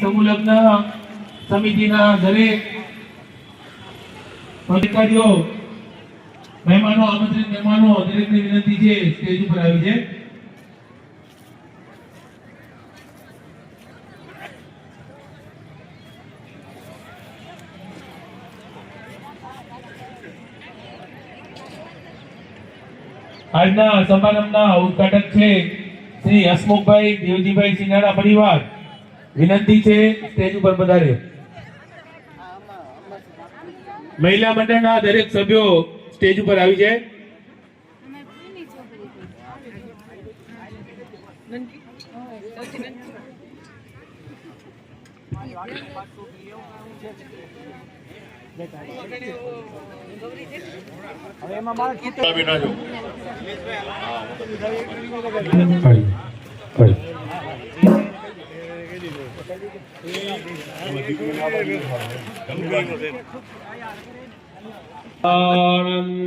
સમૂહ લગ્ન સમિતિના દરેક અધિકારીઓ, મહેમાનો, આમંત્રિત મહેમાનો દરેકને વિનંતી છે સ્ટેજ ઉપર આવી છે. આજના સમારંભના ઉદ્ઘાટક છે શ્રી હસમુખભાઈ દેવજીભાઈ સિંગાડા પરિવાર. વિનંતી છે સ્ટેજ ઉપર પધારે. મહિલા મંડળના દરેક સભ્યો સ્ટેજ ઉપર આવી જાય.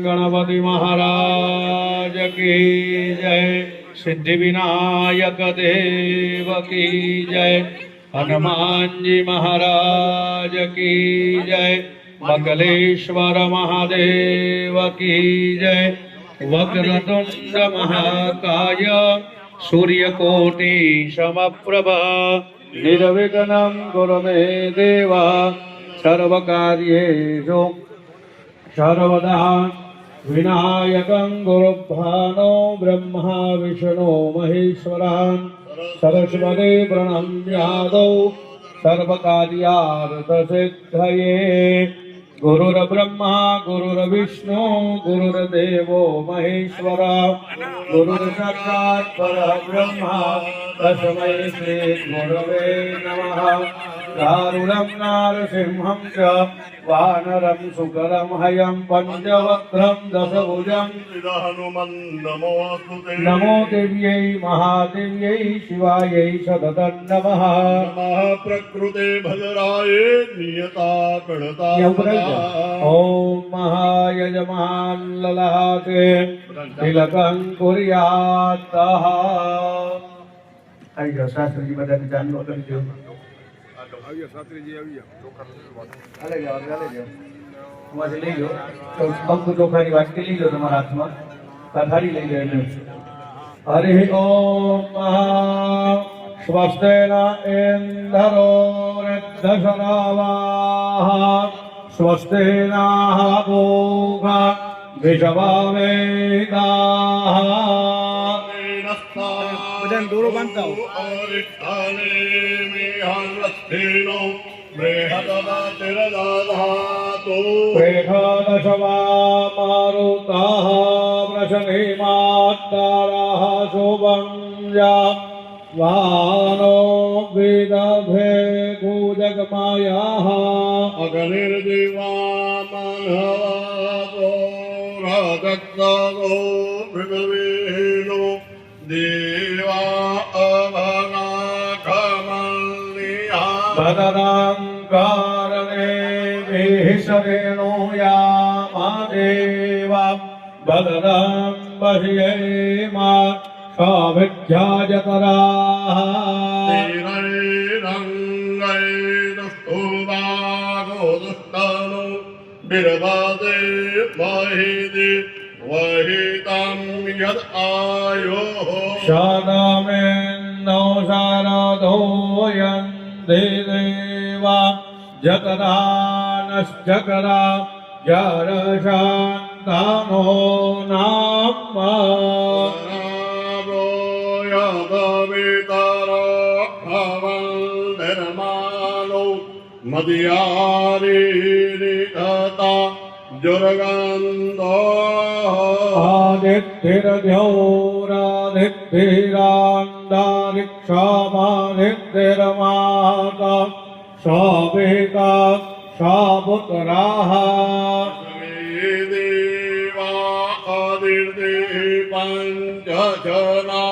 गणपति महाराज की जय, सिद्धि विनायक देव की जय, हनुमान जी महाराज की जय, मंगलेश्वर महादेव की जय, वक्रतुंड महाकाय सूर्यकोटि समप्रभा निर्विघ्नं कुरु मे देव सर्वकार्येषु सर्वदा. विनायकं गुरुभानो ब्रह्मा विष्णु महेश्वरान् सरस्वती प्रणम्यादौ सर्वकार्यार्थसिद्धये. गुरुर्ब्रह्मा गुरुर्विष्णु गुरुर्देवो महेश्वर गुरुर्साक्षात् परब्रह्म तस्मै श्री गुरवे नमः. दारुणं नारसिंहं च वानरं सुकरं हयं पंचवक्त्रं दशभुजं नमो देव्यै महादेव्यै शिवायै सततं नमः. प्रकृते भद्राय नियता प्रणता ओम महायजमान ललाटे तिलकं कुर्यात्तः. आई जाओ शास्त्री जी बता के जान लो कर दो. आइए शास्त्री जी आइए. ले जाओ वहाँ से ले लो. तो बंक चोखा की बात के ले लो तुम्हारे हाथ में. कथारी ले लो. हरि ओम स्वस्तेन इंद्रो वृद्धशरावाः स्वस्तेन भोगा विषवावेदाः. भजन दूरो बनता हो प्रेषदशवा मारुताः वृषणीमात्ताराः शुभञ्जा वानो विदधे कूजगमायाः. अगनिर्दिवा मनहवादो रागत्तादो भृगवेणो देवा अभनाकमल्लिया. भदराङ्कारणे विहिषरेणो यामादेवा भदरां बह्येमा साभिध्याजतराः. बिरवादे वाहिदे वहितं यद् आयोः. शादामेन्नो शारदोयन्ति देवा जगदानश्चकरा जरशान्तानो नाम. मदियारिता जुर्गन्धो आदित्तिर्द्यौरादित्तिरान्दारिक्षामादित्तिरमाता सावेका सापुत्राः. देवा आदिर्दे पञ्चजना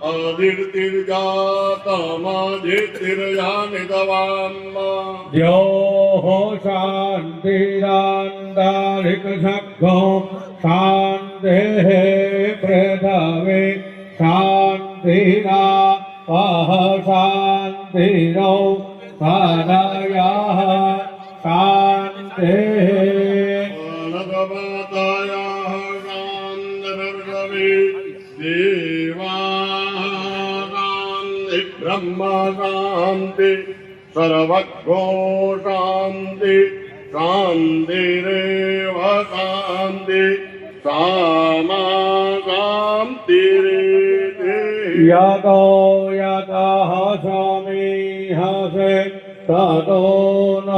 आदिर्तिर्जातमादिर्तिर्जानितवाम्मा. द्योः शान्तिरान्दारिकशब्दो शान्तेः पृथवे शान्तिरापः शान्तिरो हरयः शान्तिः भगवतायाः शान्तिर्भवे देवाः शान्ति ब्रह्म शान्ति सर्वज्ञो शान्ति शान्तिरेव शान्ति सामा शान्तिरेति यतो यतः समीहसे ततो न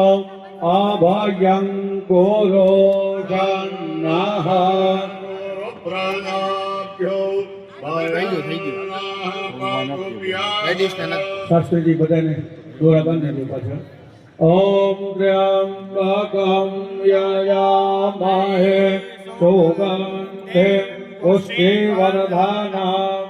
अभयं कुरु जन्नः प्रजाभ्यो શાસ્ત્રીજી બધાને દોરા બાંધેલું પાછળ ઓમ ત્ર્યંબકમ યજામહે સુગંધે પુષ્ટિવર્ધનમ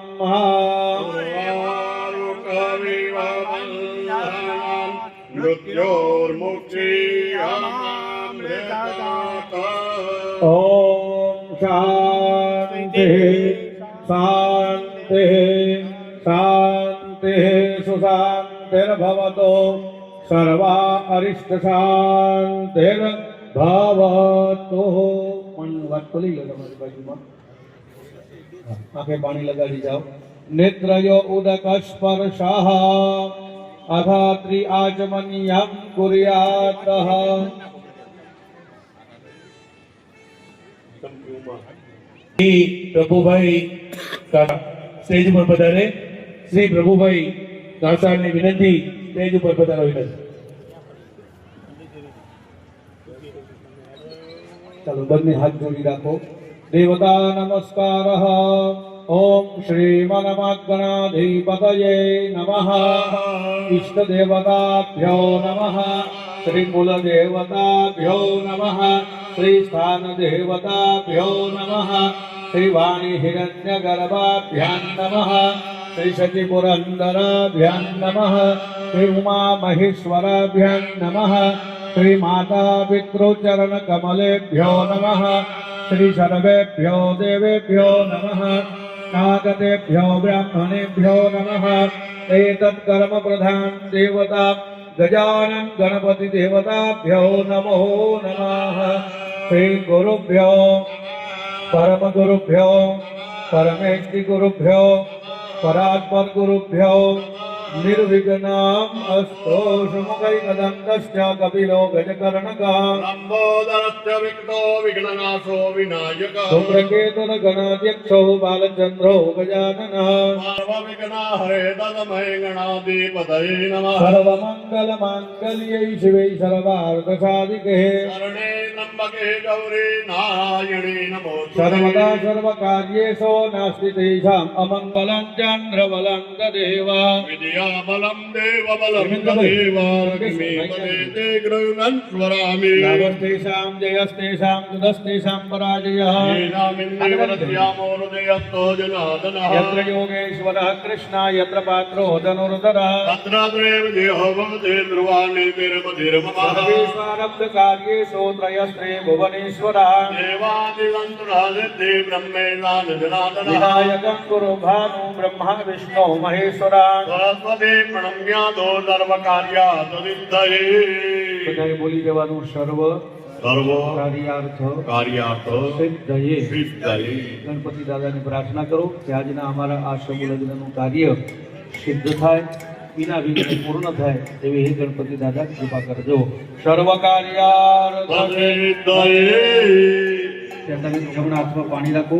ઓમ શાંતિ શાંતિ શાંતિ સુશાંતિર્ભવતો સર્વા અરિષ્ટ શાંતિર્ભવતો પણ વાત તો લઈ લો તમારી બાજુમાં આંખે પાણી લગાડી જાઓ નેત્રયો ઉદક સ્પર્શઃ અધાત્રી આચમનિયમ કુર્યાતઃ પ્રભુભાઈ સ્ટેજ ઉપર પધારે. શ્રી પ્રભુભાઈ કાસારની વિનંતી, સ્ટેજ ઉપર પધારો વિનંતી. ચાલો બંને હાથ જોડી રાખો. દેવતા નમસ્કારઃ. ઓમ શ્રીમન્મદ્ગણાધિપતયે નમઃ. ઇષ્ટદેવતાભ્યો નમઃ. શ્રી કુલદેવતાભ્યો નમઃ. શ્રી સ્થાનદેવતાભ્યો નમઃ. શ્રી વાણી હિરણ્યગર્ભાભ્યાં નમઃ. શ્રી સચી પુરંદરાભ્યાં નમઃ. શ્રી ઉમા મહેશ્વરાભ્યાં નમઃ. શ્રી માતા પિતૃચરણ કમલેભ્યો નમઃ. શ્રી સર્વેભ્યો દેવેભ્યો નમઃ. નાગદેભ્યો બ્રાહ્મણેભ્યો નમઃ. એતत् કર્મ પ્રધાન દેવતા ગજાનન ગણપતિ દેવતાભ્યો નમો નમઃ. શ્રી ગુરુભ્યો પરમ ગુરુભ્યો પરમેષ્ટિ ગુરુભ્યો પરાત્પર ગુરુભ્યો નિર્વિઘ્નમ અસ્તો. સુમુખૈકદંતશ્ચ કપિલો ગજકર્ણકઃ. લંબોદરસ્ય વિઘ્નો વિઘ્નનાશો વિનાયકઃ. ધૂમ્રકેતુર ગણાધ્યક્ષો બાલચંદ્રો ગજાનનઃ. સર્વવિઘ્નહરે તસ્મૈ ગણાધિપતયે નમઃ. સર્વમંગલ માંગલ્યૈ શિવે સર્વાર્થસાધિકે શરણે ત્રંબકે ગૌરી નારાયણે નમોસ્તુતે. સર્વદા સર્વકાર્યેષુ નાસ્તિ તેષામ અમંગલં ચંદ્રબલં તદેવ. વિદ્યાબલં દેવબલં તદેવ. લક્ષ્મી પદે ગૃહં સ્વરામિ. લાભસ્તેષાં જયસ્તેષાં કુદસ્તેષાં પરાજયઃ. ેનામિન્દેવરસ્યામોરુદયસ્તો જનાદનઃ. યત્ર યોગેશ્વરઃ કૃષ્ણઃ યત્ર પાત્રો ધનુર્ધરઃ. તત્રાત્રેવ દેહો ભવતે ધ્રુવાનિતિર્મધિર્મમઃ. સર્વેષ્વારબ્ધકાર્યેષુ ત્રયસ્ત્રે ભુવનેશ્વરઃ. દેવાદિગંતુરાસિદ્ધિ બ્રહ્મેણાન જનાદનઃ. વિનાયકં ગુરુ ભાનુ બ્રહ્મા વિષ્ણુ મહેશ્વરઃ. સરસ્વતી પ્રણમ્યાદો સર્વકાર્યાદિદ્ધયે. બધાએ બોલી જવાનું સર્વ સર્વ કાર્યાર્થ કાર્યાર્થ સિદ્ધયે. સિદ્ધયે. ગણપતિ દાદાની પ્રાર્થના કરો કે આજના અમારા આ સમૂહ લગ્નનું કાર્ય સિદ્ધ થાય, વિના વિઘ્ને પૂર્ણ થાય એવી હે ગણપતિ દાદા કૃપા કરજો. સર્વ કાર્યાર્થ સિદ્ધયે. તમે જમણા હાથમાં પાણી રાખો.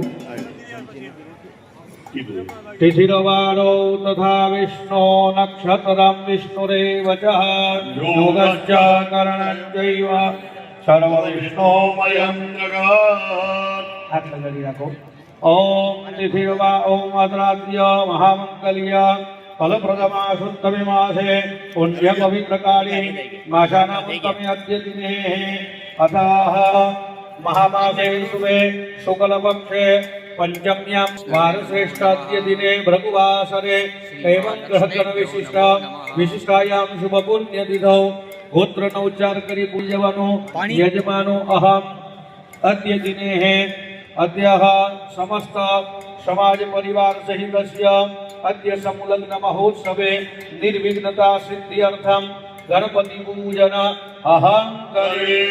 કીધું. તિથિરવારો તથા વિષ્ણુ નક્ષત્રમ વિષ્ણુરેવ ચ યોગશ્ચ કરણશ્ચૈવ સર્વ વિષ્ણુમયં જગત. હાથ લગાડી રાખો. ઓમ તિથિર્વા ઓમ અદ્રાદ્ય મહામંગલ્ય ફલપ્રદમા શુદ્ધમે માસે પુણ્ય પવિત્રકાળી માસાના ઉત્તમે અદ્ય દિને અતઃ મહામાસે શુભે શુક્લપક્ષે પંચમ્યામ વારશ્રેષ્ઠાદ્ય દિને ભૃગુવાસરે એવં ગ્રહગણ વિશિષ્ટાયામ શુભ પુણ્યતિથૌ ગોત્રનો ઉચ્ચાર કરી પૂરી જવાનો. યજમાનો અહમ અદ્ય દિને હે અદ્યઃ સમસ્ત સમાજ પરિવાર સહિતસ્ય અદ્ય સમુલગ્ન મહોત્સવે નિર્વિઘ્નતા સિદ્ધ્યર્થમ ગણપતિ પૂજન અહં કરે.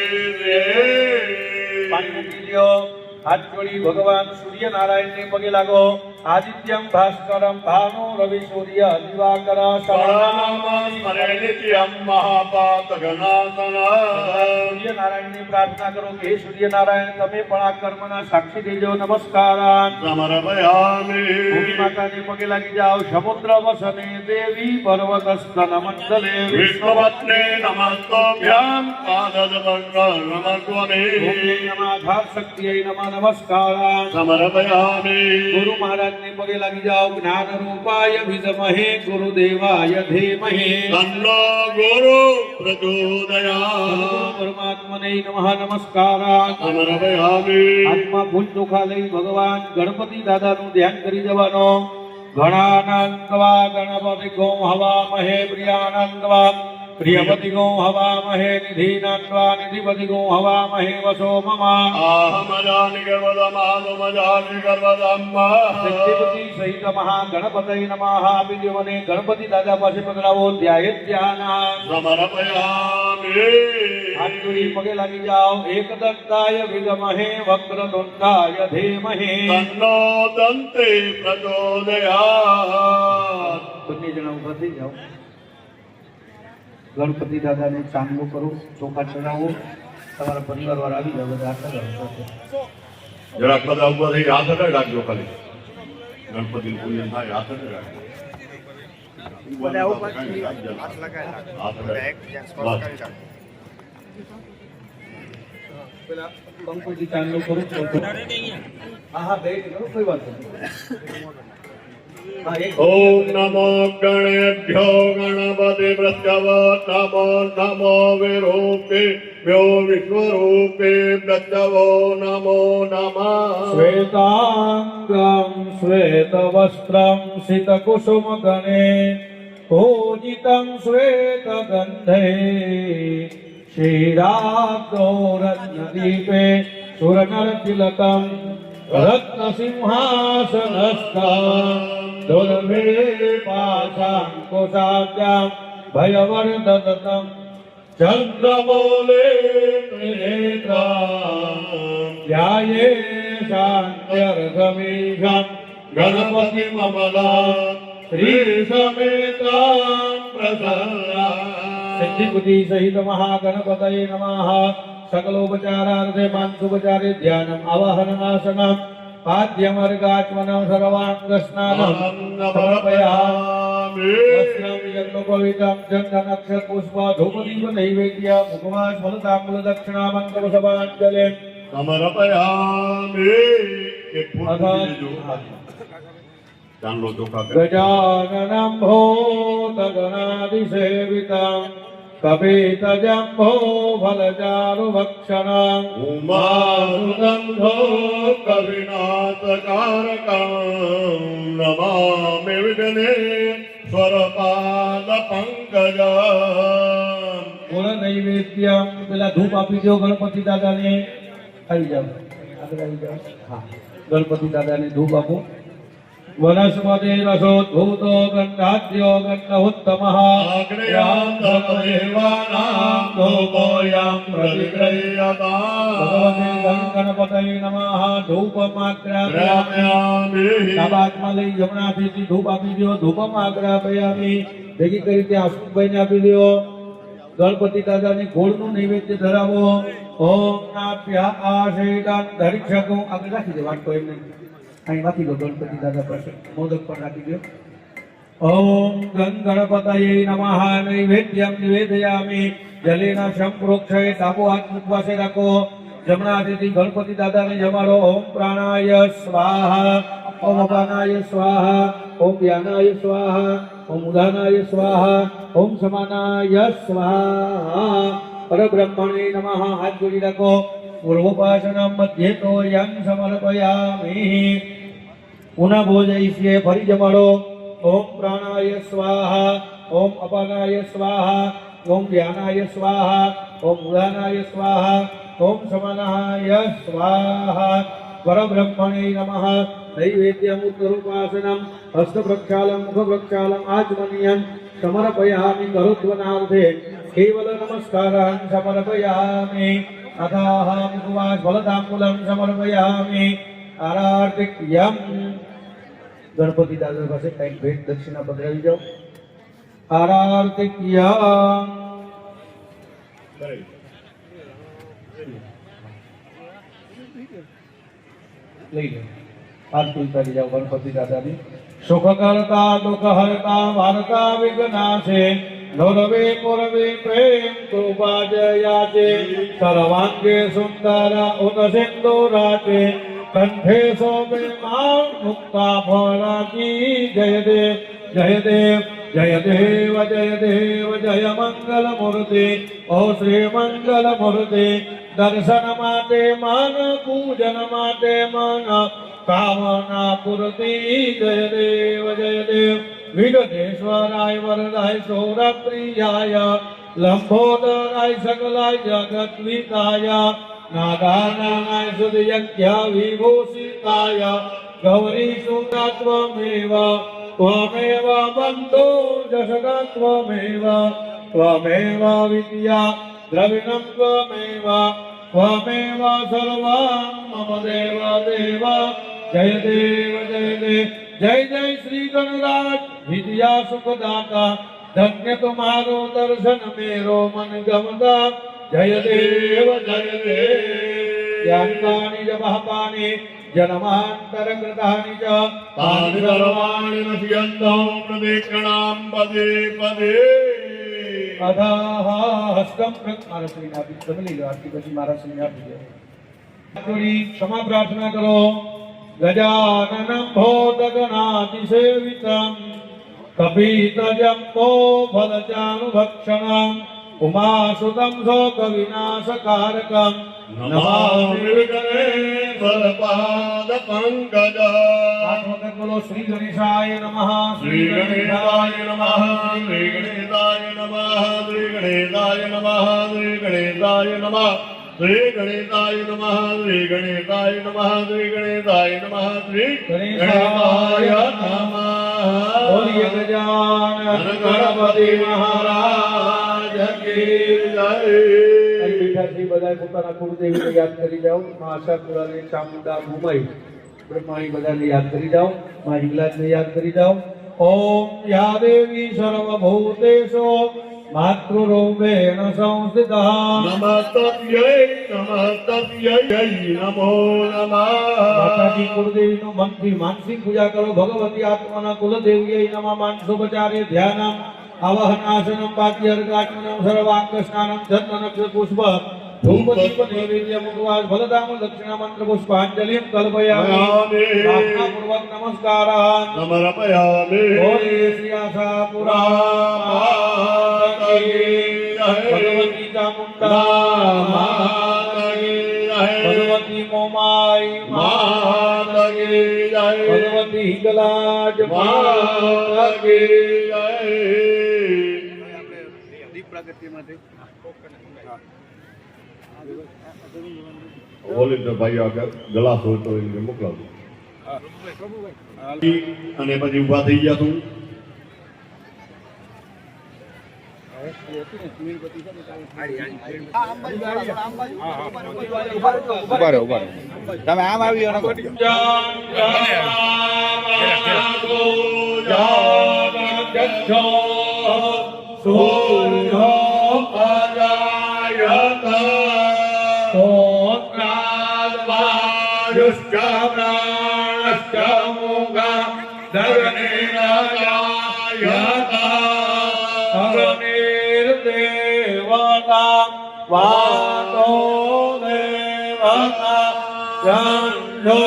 પાણી મૂકી દ્યો. હાથ જોડી ભગવાન સૂર્યનારાયણને પગે લાગો. આદિત્યમ ભાસ્કરમ ભાનો રવિ સૂર્ય દિવાકર સૂર્યનારાયણની પ્રાર્થના કરો કે હે સૂર્યનારાયણ તમે પણ આ કર્મના સાક્ષી દેજો. નમસ્કાર. ભૂમિ માતાને પગે લાગી જાઓ. સમુદ્ર વસને દેવી પર્વતસ્તન મંડલે વિષ્ણુપત્ને નમસ્તોભ્યામ નમાધાર શક્તિએ નમઃ. નમસ્કાર. સમર્પયામિ. ગુરુ મહારાજને પગે લાગી જાઓ. જ્ઞાન રૂપાય વિદ્મહે ગુરુદેવાય ધીમહિ તન્નો ગુરુ પ્રચોદયાત્. પરમાત્મને નમઃ. નમસ્કાર. સમર્પયામિ. હાથમાં ફૂલ ચોખા લઈ ભગવાન ગણપતિ દાદાનું ધ્યાન કરી જવાનો. ગણાનંદવા ગણપતિ ગો હવામહે પ્રિયાનંદવા પ્રિયપતિ ગો હવામહે નિધિનંદવા નિધિપતિ ગો હવામહે વસો મમ. સિદ્ધિપતિ સહિત મહાગણપતય નમઃ. આપી દો મને. ગણપતિ દાદા પાસે પકડાવો. ધ્યાય ધ્યાન. સમર્પયામિ. હાથ જોડી પગે લાગી જાઓ. એકદંતાય વિદ્મહે વક્રતુંડાય ધીમહિ તન્નો દંતે પ્રચોદયાત્. બંને જણા ઉભા થઈ જાઓ. ગણપતિ દાદાને ચાંદલો કરો. ચોખા ચડાવો. તમારા પરિવાર વાળા આવી જાવ. બધા આટલા સાથે જરાક બધા ઉભા થઈ હાથ અડાડી રાખજો. ખાલી ગણપતિ પૂજન થાય હાથ અડાડી રાખજો. પેલા કંકુથી ચાંદલો કરો. હા હા બે કરો. કોઈ વાત નહીં. ઓમ નમો ગણેભ્યો ગણપતિ પ્રત્યવ નમો નમો વિરૂપેભ્યો વિશ્વરૂપે પ્રત્યવો નમો નમઃ. શ્વેતાંગમ શ્વેતવસ્ત્રમ સિતકુસુમગણે પૂજિतं શ્વેતગંધે શ્રીરાબ્દોરત્નદીપે સુરનરતિલકં રત્નસિંહાસનસ્થં દુર્ભે પાશાંકુશાબ્જાં ભયવર્ધતં ચંદ્રમૌલે ત્રિનેત્રં ધ્યાયે શાન્ત્યર્ઘમીશં ગણપતિમમલાં શ્રીસમેતાં પ્રસન્નાં. સિદ્ધિબુદ્ધિ સહિત મહાગણપતये નમઃ. સકલોપચારાર્થે માનસોપચારે ધ્યાનમ આવાહનમાસનમ પાદ્યમર્ગાચમનમ સર્વાંગ સ્નાનમ સમર્પયામિ. વસ્ત્રમ યજ્ઞોપવીતમ ચંદનક્ષત પુષ્પ ધૂપદીપ નૈવેદ્ય મુખમાં સ્મલતાંબુલ દક્ષિણા મંત્ર સભાંજલિ સમર્પયામિ. એક ફૂલ દેજો. ચાંદલો ચોખા કરી. ગજાનનમ ભૂતગણાદિસેવિતમ કપિતજંભો ફલચારુભક્ષણમ ઉમાસુગંધો કવિનાથકારકં નમામિ વિઘ્ને સ્વરપાદ પંકજમ. ગુણ નૈવેદ્યમ. પેલા ધૂપ આપી દો ગણપતિ દાદાને. આવી જાઓ. આગળ આવી જાઓ. હા, ગણપતિ દાદાને ધૂપ આપો. વનસ્પતિ રસોદ્ભૂતો ગંધાદ્યો ગંધ ઉત્તમઃ અગ્રયાન્તદેવાનાં ધૂપોऽયં પ્રતિગૃહ્યતાम्. ભગવતે ગણપતये નમઃ. ધૂપમાગ્રાપયામિ. ડાબા હાથમાં લઈ જમણા હાથેથી ધૂપ આપી દો. ધૂપમાગ્રાપયામિ. ભેગી કરી ત્યાં હસમુખભાઈને આપી દો. ગણપતિ દાદાને ગોળનું નૈવેદ્ય ધરાવો. ઓમ નાભ્ય આશેતાન ધરી શકો. આગળ રાખી દે. વાટકો એમ નહીં. અહીં રાખી દો. ગણપતિ દાદા પાસે મોદક પણ રાખી દો. ઓમ ગણપતये નમઃ. નૈવેદ્યમ નિવેદયામિ. જલેન સંપ્રોક્ષય. ડાબો હાથ મુખ પાસે રાખો. જમણા હાથેથી ગણપતિ દાદાને જમાડો. ઓમ પ્રાણાય સ્વાહા. ઓમ અપાનાય સ્વાહા. ઓમ વ્યાનાય સ્વાહા. ઓમ ઉદાનાય સ્વાહા. ઓમ સમાનાય સ્વાહા. પરબ્રહ્મણે નમઃ. હાથ જોડી રાખો. પૂર્વોપાસનમ મધ્યે તો યં સમર્પયામિ. પુનઃ ભોજયિષ્યે. ફરી જમાડો. ઓમ પ્રાણાય સ્વાહા. ઓમ અપાનાય સ્વાહા. ओम ज्ञानाय स्वाहा ओम उदानाय स्वाहा ओम समनाय स्वाहा परब्रह्मणे नमः नैवेद्यम् उत्तरोपासनम् हस्तप्रक्षालम् मुखप्रक्षालम् आचमनीयम् समर्पयामि करोत्वनार्थे केवल नमस्कारान् समर्पयामि अथाहं सुवास फलताम्बूलं समर्पयामि आरार्तिक्यम् गणपति दादा પાસે કંઈક ભેટ દક્ષિણા પધરાવી જાઓ આરાર્તિક્યમ લઈ લો આરતી ઉતારી જાઓ ગણપતિ દાદાની સુખકર્તા દુઃખહર્તા વાર્તા વિઘ્નાશે નોરવે પૂર્વે પ્રેમ કૃપા જયાચે સર્વાંગે સુંદર ઉદસિંદુરાચે કંઠે શોભે મા મુક્તા ફળાકી જય દેવ જય દેવ જય દેવ જય દેવ જય મંગલ મૂર્તિ ઓ શ્રી મંગલ મૂર્તિ દર્શન માટે મન પૂજન માટે મન કામના પૂર્તિ જય દેવ વિઘ્નેશ્વરાય વરદાય સૌરપ્રિયાય લંબોદરાય સકલાય જગદ્વિતાય નાગાનાય સુદયજ્ઞ વિભૂષિતાય ગૌરી સુતાત્વમેવ ત્વમેવ બંધો જસગત્વમેવ ત્વમેવ વિદ્યા દ્રવિણં ત્વમેવ त्वमेव सर्वं मम देव देव जय देव जय जय श्री गणराज विद्या सुखदाता धन्य तुम्हारो दर्शन मेरो मन गमता जय देव ज्ञानकानि च महापानि जन्मान्तरकृतानि च तानि सर्वाणि नश्यन्तो प्रदक्षिणां पदे पदे अधः हस्तं मारा श्री आपी તમે લઈ લો આરતી પછી મારા શ્રી આપી દો થોડી ક્ષમા પ્રાર્થના કરો ગજાનનં ભૂતગણાતિસેવિતં કપિતજમ્બો ફલચાનુભક્ષણં ઉમાસુतं શોકવિનાશકારકં नमामि विघ्नेश्वरपादपङ्कजं आठ वखत बोलो श्री गणेशाय नमः श्रीगणेशाय नमः श्रीगणेशाय नमः श्रीगणेशाय नमः श्रीगणेशाय नमः श्रीगणेशाय नमः श्रीगणेशाय नमः श्रीगणेशाय नमः श्रीगणेशाय नमः बोलिए गजानन गणपति महाराज की जय બેઠા છે બધા પોતાના કુળદેવીને યાદ કરી જાઓ માં આશાપુરાને ચામુંડા ભૂમાઈ બ્રહ્માણી બધાને યાદ કરી જાઓ માં હિંગલાજને યાદ કરી જાઓ ઓમ યા દેવી સર્વભૂતેષુ માતૃરૂપેણ સંસ્થિતઃ નમસ્તસ્यै નમો નમઃ માતાજી કુળદેવીનો મનથી માનસિક પૂજા કરો ભગવતી આત્માના કુલદેવીએ નમઃ માનસોપચારે ધ્યાનમ आवाहनासनं पात्यर्गात्मनं सर्वाङ्गस्नानं चन्दनक्षत्र पुष्प धूपदीप नैवेद्य मुखवास फलदाम दक्षिणा मंत्र पुष्पांजलिं कल्पयामि प्रार्थनापूर्वक नमस्कारान् समर्पयामि बोले श्री आशापुरा माता की जय भगवती चामुंडा माता की जय भगवती मोमाई माता की जय भगवती हिंगलाज माता की जय વોલેન્ટિયર ભાઈઓ આગળ ગ્લાસ હોય તો એને મોકલાવજો અને પછી ઊભા થઈ ગયા તું ઉભા રહો તમે આમ આવી वातो देवता चंद्रो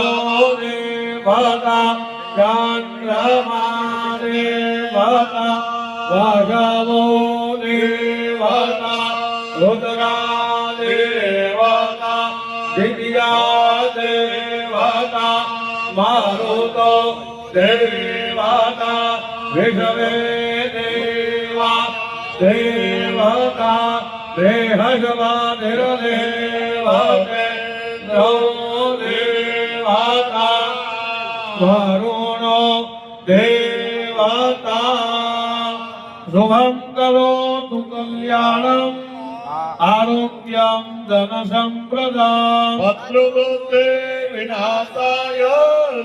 देवता चंद्रमा देवता वशवो देवता रुद्रा देवता दिव्या देवता मारुतो देवता विष्णवे देवा देव દેવતા દેહજવાદિર્દેવતે દેવતા વરુણો દેવતા શુભં કરોતુ કલ્યાણમ આરોગ્યમ ધન સંપ્રદામ ભદ્રગોતે વિનાશાય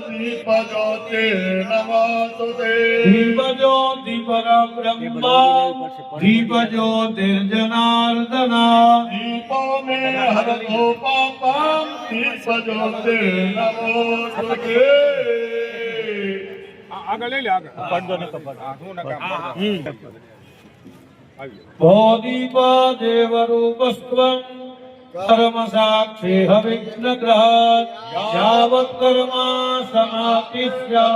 દીપજોતે નમસ્તુતે દીપજ્યોતિ પરબ્રહ્મા દીપજ્યોતિર્જનાર્દના દીપો મે હરતો પાપમ દીપજોતે નમસ્તુતે ભોદીપ દેવરૂપસ્ત્વં કર્મ સાક્ષી હવિઘ્નગ્રહ યાવત કર્મા સમાપ્તિસ્ય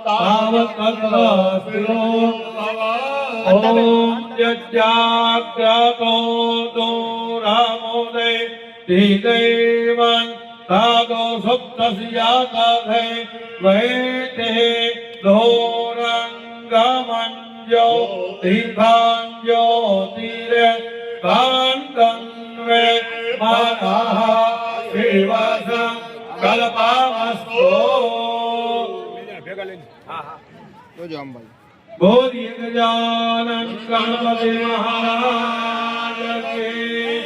તાવત કર્મ સ્થિરો ઓમ યજ્ઞાગ્રતો દોરામોદે દેવં તાદો સપ્તસ્યાતથે વૈતે દોરંગમંજો તીર્થાંજ્યોતિરે કાંતન્વે માનઃ શિવસં કલ્પામસ્તો જોજો અંબાઈ બોધિ ગજાનન ગણપતિ મહારાજ કી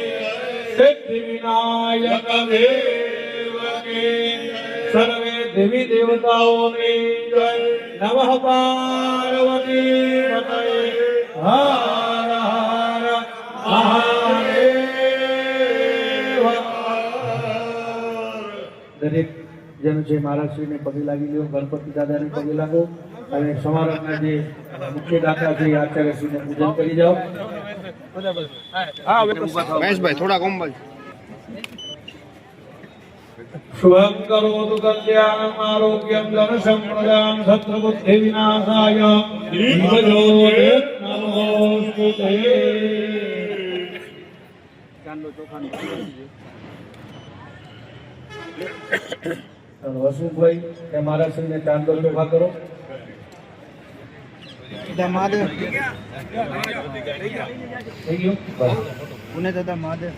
સિદ્ધિ વિનાયક દેવ કી સર્વે દેવી દેવતાઓની જય નમઃ પાર્વતી પતયે હર હર મહાદેવ દરેક જન છે મહારાજશ્રીને પગે લાગી લ્યો ગણપતિ દાદાને પગે લાગો અને સમારંભના જે મુખ્ય દાતા છે એ આચાર્યશ્રીને પૂજન કરી જાઓ મહેશભાઈ થોડાક અંબાઈ શુભં કરોતુ કલ્યાણમ આરોગ્યમ ધન સંપ્રદામ શત્રુબુદ્ધિ વિનાશાય દીપજ્યોતે નમોસ્તુતે વસુભાઈ એ મારા શ્રીને ચાંદો ચોખા કરો મહાદેવ થઈ ગયું બસ પુણે દાદા મહાદેવ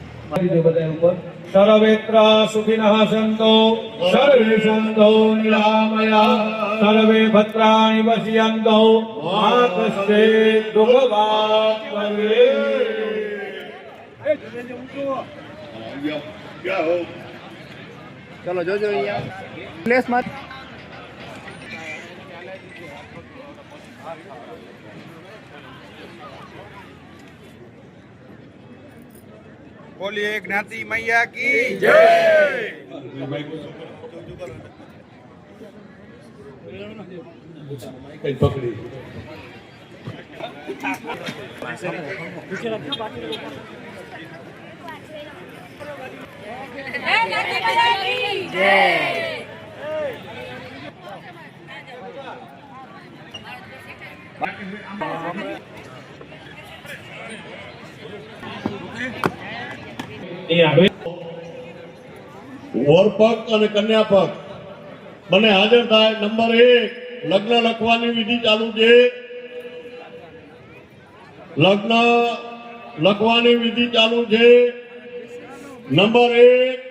સર્વેત્ર સુખિનઃ સન્તો સર્વે સન્તો નિરામયા સર્વે ભદ્રાણિ પશ્યન્તો મા કશ્ચિत् દુઃખભાગ્ ભવેत् क्या हो ચલો જોજો અહીંયા પ્લેસ માં બોલીએ જ્ઞાતિ મૈયા કી જય પકડી વર પક્ષ અને કન્યા પક્ષ બંને હાજર થાય. નંબર 1 લગ્ન લખવાની વિધિ ચાલુ છે. લગ્ન લખવાની વિધિ ચાલુ છે. નંબર 1